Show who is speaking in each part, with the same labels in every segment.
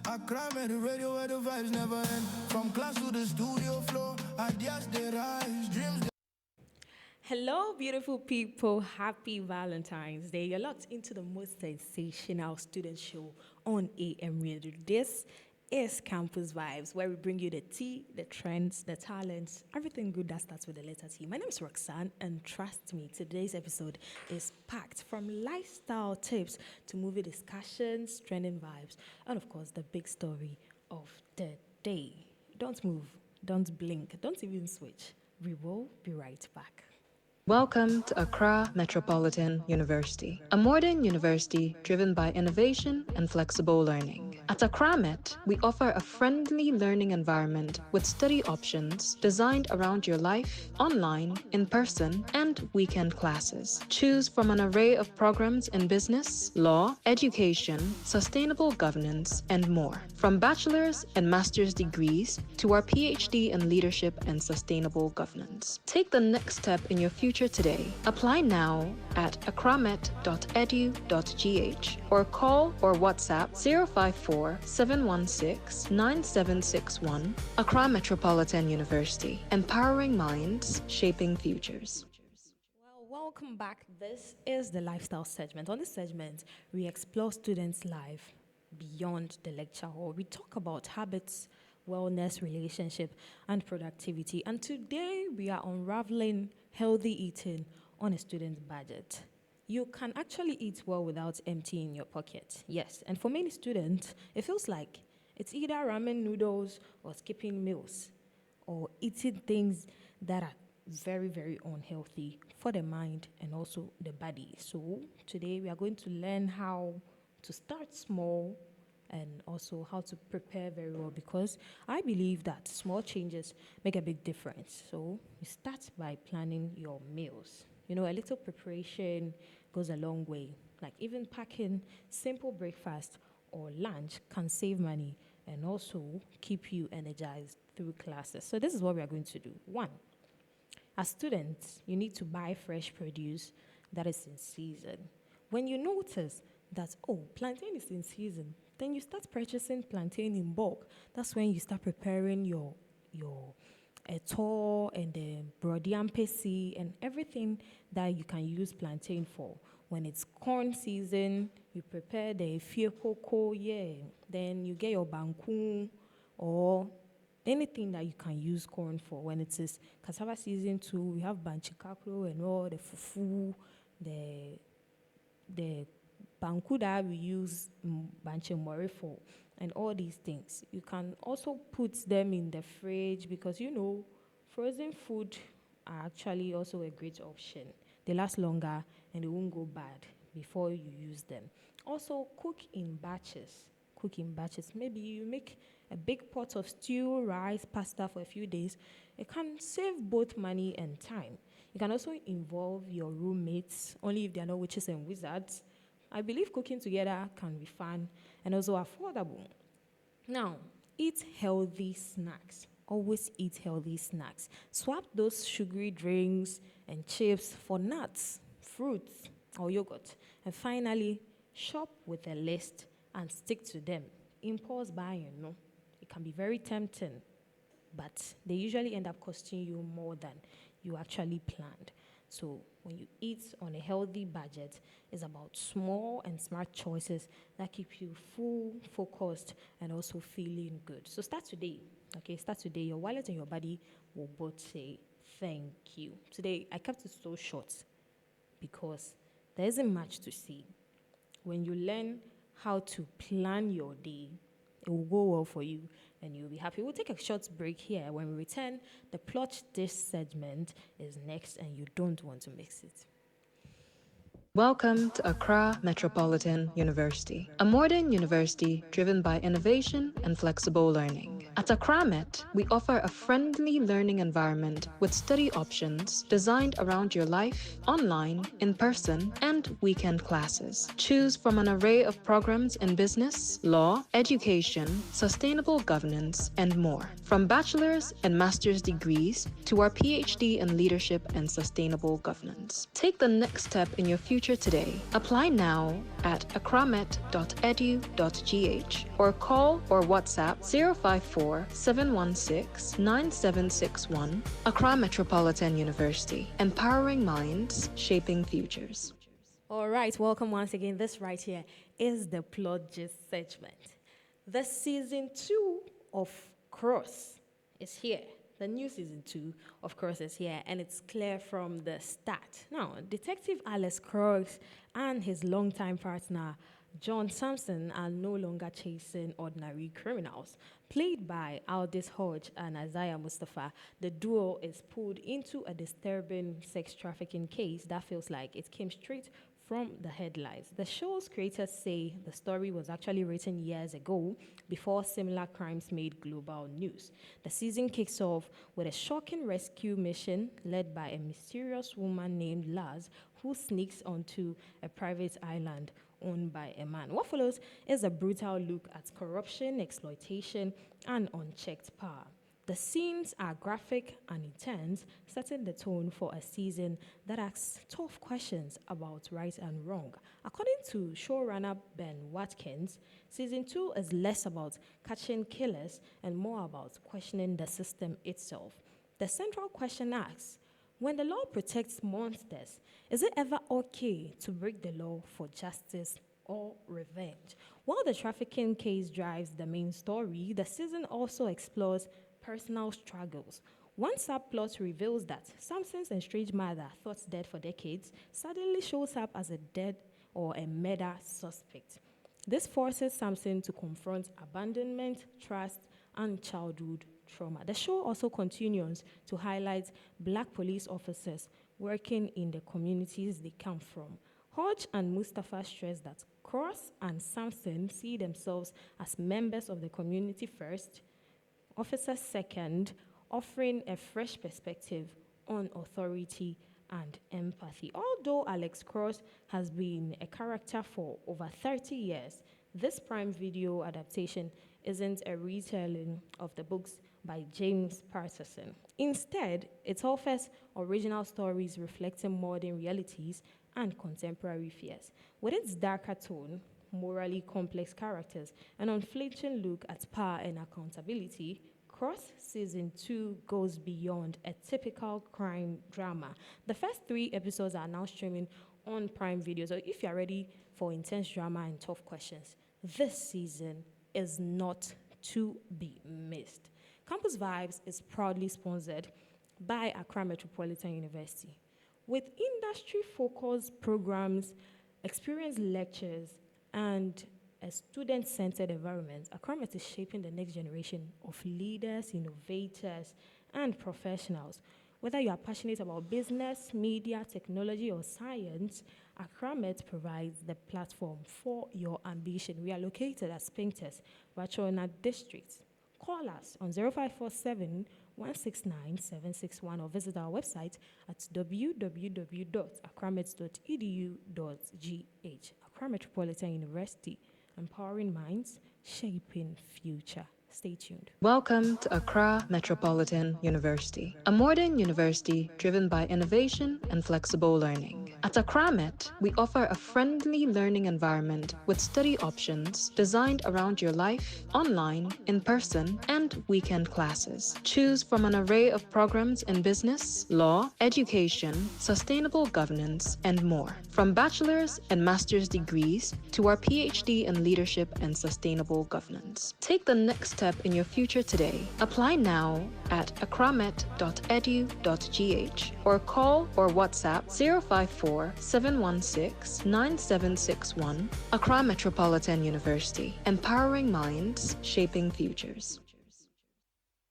Speaker 1: I climb at the radio where the vibes never end. From class to the studio floor, ideas they rise, dreams they...
Speaker 2: Hello, beautiful people. Happy Valentine's Day. You're locked into the most sensational student show on AM Radio. This is Campus Vibes, where we bring you the tea, the trends, the talents, everything good that starts with the letter T. My name is Roxanne, and trust me, today's episode is packed from lifestyle tips to movie discussions, trending vibes, and of course, the big story of the day. Don't move, don't blink, don't even switch. We will be right back.
Speaker 3: Welcome to Accra Metropolitan University, a modern university driven by innovation and flexible learning. At Accra Met, we offer a friendly learning environment with study options designed around your life, online, in person, and weekend classes. Choose from an array of programs in business, law, education, sustainable governance, and more. From bachelor's and master's degrees to our PhD in leadership and sustainable governance. Take the next step in your future today. Apply now at akramet.edu.gh or call or WhatsApp 054-716-9761. Accra Metropolitan University, empowering minds, shaping futures.
Speaker 2: Well, welcome back. This is the lifestyle segment. On this segment, we explore students' life beyond the lecture hall. We talk about habits, wellness, relationship, and productivity. And today we are unraveling healthy eating on a student's budget. You can actually eat well without emptying your pocket. Yes, and for many students, it feels like it's either ramen noodles or skipping meals or eating things that are very, very unhealthy for the mind and also the body. So today we are going to learn how to start small and also how to prepare very well, because I believe that small changes make a big difference. So you start by planning your meals. You know, a little preparation goes a long way. Like even packing simple breakfast or lunch can save money and also keep you energized through classes. So this is what we are going to do. One, as students, you need to buy fresh produce that is in season. When you notice that, oh, plantain is in season, then you start purchasing plantain in bulk. That's when you start preparing your eto and the brodiampesi and everything that you can use plantain for. When it's corn season, you prepare the fiekoko, then you get your banku or anything that you can use corn for. When it is cassava season too, we have banchikakro and all the fufu, the banku that we use banchimori for, and all these things. You can also put them in the fridge because, you know, frozen food are actually also a great option. They last longer and they won't go bad before you use them. Also, cook in batches. Cook in batches. Maybe you make a big pot of stew, rice, pasta for a few days. It can save both money and time. You can also involve your roommates, only if they are not witches and wizards. I believe cooking together can be fun and also affordable. Now, eat healthy snacks. Always eat healthy snacks. Swap those sugary drinks and chips for nuts, fruits, or yogurt. And finally, shop with a list and stick to them. Impulse buying, no? It can be very tempting, but they usually end up costing you more than you actually planned. So when you eat on a healthy budget, it's about small and smart choices that keep you full, focused, and also feeling good. So start today, okay? Start today. Your wallet and your body will both say thank you. Today, I kept it so short because there isn't much to see. When you learn how to plan your day, it will go well for you and you'll be happy. We'll take a short break here. When we return, the plot dish segment is next and you don't want to mix it.
Speaker 3: Welcome to Accra Metropolitan University, a modern university driven by innovation and flexible learning. At Accra Met, we offer a friendly learning environment with study options designed around your life, online, in person, and weekend classes. Choose from an array of programs in business, law, education, sustainable governance, and more. From bachelor's and master's degrees to our PhD in leadership and sustainable governance. Take the next step in your future future today. Apply now at akramet.edu.gh or call or WhatsApp 054 716 9761. Accra Metropolitan University, empowering minds, shaping futures.
Speaker 2: All right, welcome once again. This right here is the plot gist segment. The season 2 of Cross is here. The new season 2 of Cross is here, and it's clear from the start. Now, Detective Alex Cross and his longtime partner, John Sampson, are no longer chasing ordinary criminals. Played by Aldis Hodge and Isaiah Mustafa, the duo is pulled into a disturbing sex trafficking case that feels like it came straight from the headlines. The show's creators say the story was actually written years ago before similar crimes made global news. The season kicks off with a shocking rescue mission led by a mysterious woman named Laz who sneaks onto a private island owned by a man. What follows is a brutal look at corruption, exploitation, and unchecked power. The scenes are graphic and intense, setting the tone for a season that asks tough questions about right and wrong. According to showrunner Ben Watkins, season 2 is less about catching killers and more about questioning the system itself. The central question asks, when the law protects monsters, is it ever okay to break the law for justice or revenge? While the trafficking case drives the main story, the season also explores personal struggles. One subplot reveals that Sampson's estranged mother, thought dead for decades, suddenly shows up as a dead or a murder suspect. This forces Sampson to confront abandonment, trust, and childhood trauma. The show also continues to highlight black police officers working in the communities they come from. Hodge and Mustafa stress that Cross and Sampson see themselves as members of the community first, officers second, offering a fresh perspective on authority and empathy. Although Alex Cross has been a character for over 30 years, this Prime Video adaptation isn't a retelling of the books by James Patterson. Instead, it offers original stories reflecting modern realities and contemporary fears. With its darker tone, morally complex characters, an unflinching look at power and accountability, Cross Season 2 goes beyond a typical crime drama. The first 3 episodes are now streaming on Prime Video, so if you're ready for intense drama and tough questions, this season is not to be missed. Campus Vibes is proudly sponsored by Accra Metropolitan University. With industry-focused programs, experience lectures, and a student-centered environment, Accra Met is shaping the next generation of leaders, innovators, and professionals. Whether you are passionate about business, media, technology, or science, Accra Met provides the platform for your ambition. We are located at Spinkters, Rachona District. Call us on 0547 169 761 or visit our website at www.accramet.edu.gh. Accra Metropolitan University, empowering minds, shaping future. Stay tuned.
Speaker 3: Welcome to Accra Metropolitan University, a modern university driven by innovation and flexible learning. At Accra Met, we offer a friendly learning environment with study options designed around your life, online, in person, and weekend classes. Choose from an array of programs in business, law, education, sustainable governance, and more. From bachelor's and master's degrees to our PhD in leadership and sustainable governance. Take the next step in your future today. Apply now at akramet.edu.gh or call or WhatsApp 054 716 9761. Accra Metropolitan University, empowering minds, shaping futures.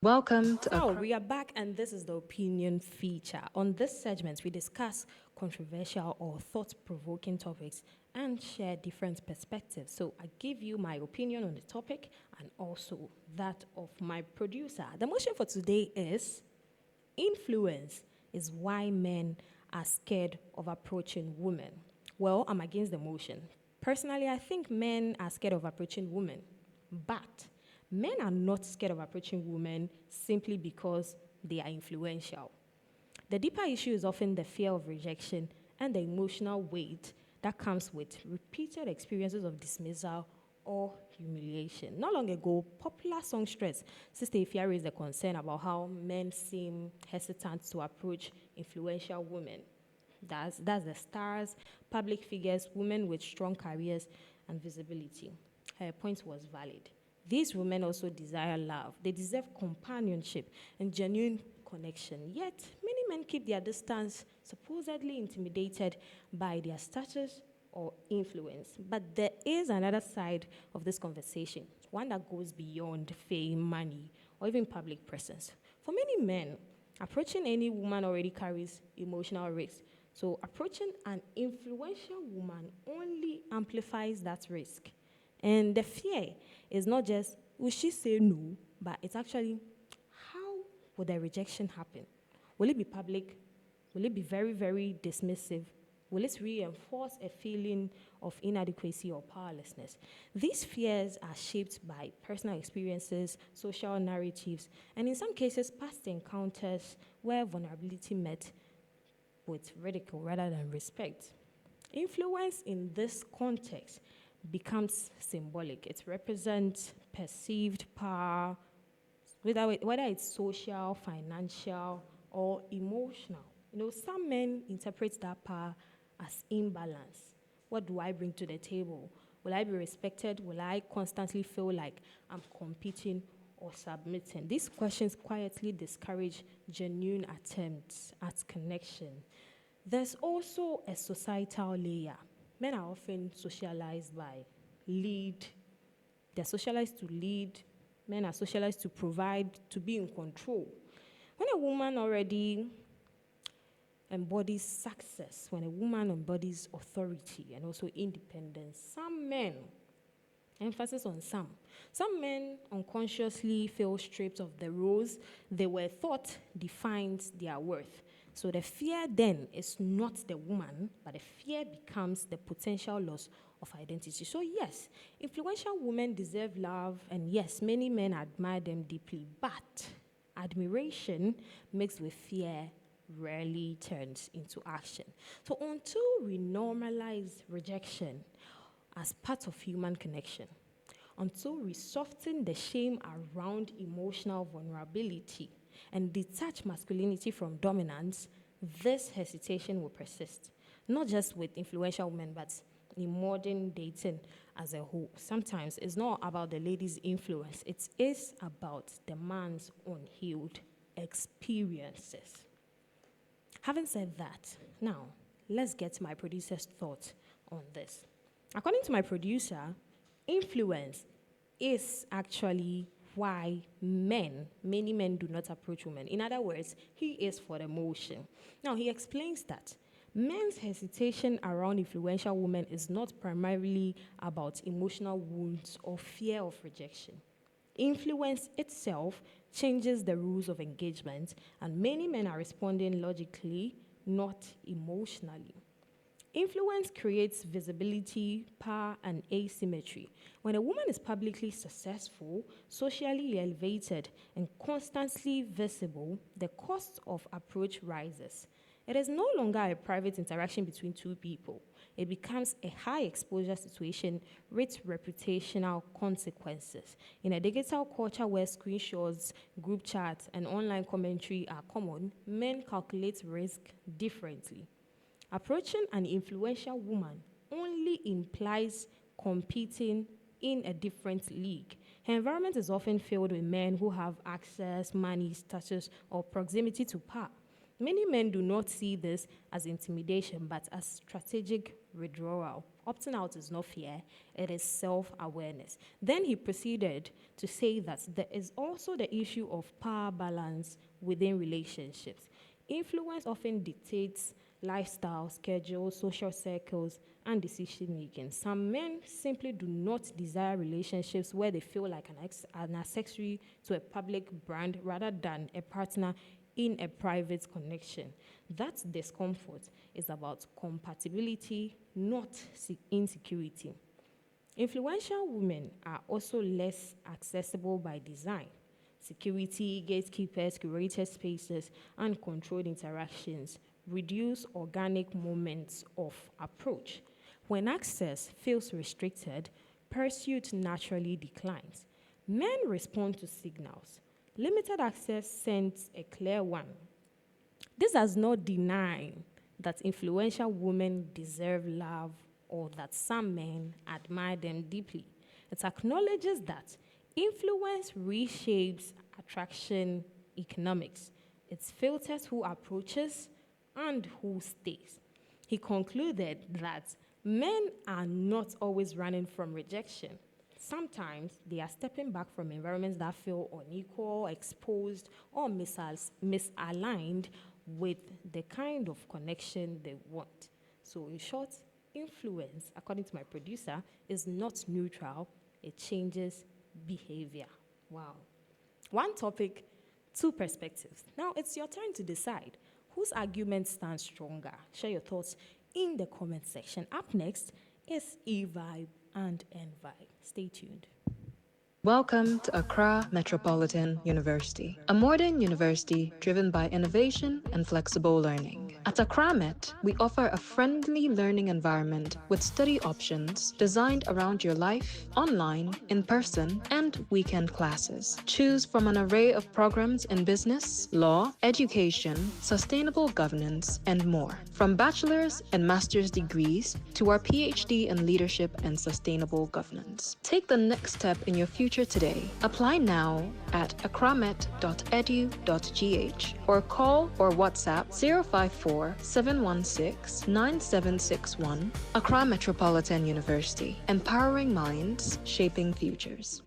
Speaker 3: Welcome to
Speaker 2: So we are back, and this is the opinion feature. On this segment, we discuss controversial or thought-provoking topics and share different perspectives. So I give you my opinion on the topic and also that of my producer. The motion for today is influence is why men are scared of approaching women. Well, I'm against the motion. Personally, I think men are scared of approaching women, but men are not scared of approaching women simply because they are influential. The deeper issue is often the fear of rejection and the emotional weight that comes with repeated experiences of dismissal or humiliation. Not long ago, popular songstress Sister Ifya raised a concern about how men seem hesitant to approach influential women. That's the stars, public figures, women with strong careers and visibility. Her point was valid. These women also desire love. They deserve companionship and genuine connection. Yet, many men keep their distance, supposedly intimidated by their status or influence. But there is another side of this conversation, one that goes beyond fame, money, or even public presence. For many men, approaching any woman already carries emotional risk. So approaching an influential woman only amplifies that risk. And the fear is not just, will she say no, but it's actually, how will the rejection happen? Will it be public? Will it be very, very dismissive? Will it reinforce a feeling of inadequacy or powerlessness? These fears are shaped by personal experiences, social narratives, and in some cases, past encounters where vulnerability met with ridicule rather than respect. Influence in this context becomes symbolic. It represents perceived power, whether it's social, financial, or emotional. Some men interpret that power as imbalance. What do I bring to the table? Will I be respected? Will I constantly feel like I'm competing or submitting? These questions quietly discourage genuine attempts at connection. There's also a societal layer. Men are often socialized by lead. They're socialized to lead. Men are socialized to provide, to be in control. When a woman already embodies success, when a woman embodies authority and also independence, some men, emphasis on some men unconsciously feel stripped of the roles they were thought defined their worth. So the fear then is not the woman, but the fear becomes the potential loss of identity. So yes, influential women deserve love, and yes, many men admire them deeply, but admiration mixed with fear rarely turns into action. So until we normalize rejection as part of human connection, until we soften the shame around emotional vulnerability and detach masculinity from dominance, this hesitation will persist. Not just with influential women, but in modern dating as a whole. Sometimes it's not about the lady's influence, it is about the man's unhealed experiences. Having said that, now let's get my producer's thought on this. According to my producer, influence is actually why many men do not approach women. In other words, he is for the motion. Now, he explains that men's hesitation around influential women is not primarily about emotional wounds or fear of rejection. Influence itself changes the rules of engagement, and many men are responding logically, not emotionally. Influence creates visibility, power, and asymmetry. When a woman is publicly successful, socially elevated, and constantly visible, the cost of approach rises. It is no longer a private interaction between two people. It becomes a high-exposure situation with reputational consequences. In a digital culture where screenshots, group chats, and online commentary are common, men calculate risk differently. Approaching an influential woman only implies competing in a different league. Her environment is often filled with men who have access, money, status, or proximity to power. Many men do not see this as intimidation, but as strategic withdrawal. Opting out is not fear, it is self-awareness. Then he proceeded to say that there is also the issue of power balance within relationships. Influence often dictates lifestyle, schedules, social circles, and decision-making. Some men simply do not desire relationships where they feel like an accessory to a public brand rather than a partner in a private connection. That discomfort is about compatibility, not insecurity. Influential women are also less accessible by design. Security, gatekeepers, curated spaces, and controlled interactions reduce organic moments of approach. When access feels restricted, pursuit naturally declines. Men respond to signals. Limited access sends a clear one. This does not deny that influential women deserve love or that some men admire them deeply. It acknowledges that influence reshapes attraction economics. It filters who approaches and who stays. He concluded that men are not always running from rejection. Sometimes they are stepping back from environments that feel unequal, exposed, or misaligned with the kind of connection they want. So, in short, influence, according to my producer, is not neutral, it changes behavior. Wow. One topic, two perspectives. Now, it's your turn to decide whose argument stands stronger. Share your thoughts in the comment section. Up next is E-Vibe and N-Vibe. Stay tuned.
Speaker 3: Welcome to Accra Metropolitan University, a modern university driven by innovation and flexible learning. At Accra Met, we offer a friendly learning environment with study options designed around your life, online, in person, and weekend classes. Choose from an array of programs in business, law, education, sustainable governance, and more. From bachelor's and master's degrees to our PhD in leadership and sustainable governance. Take the next step in your future today. Apply now at akramet.edu.gh or call or WhatsApp 054-716-9761. Accra Metropolitan University, empowering minds, shaping futures.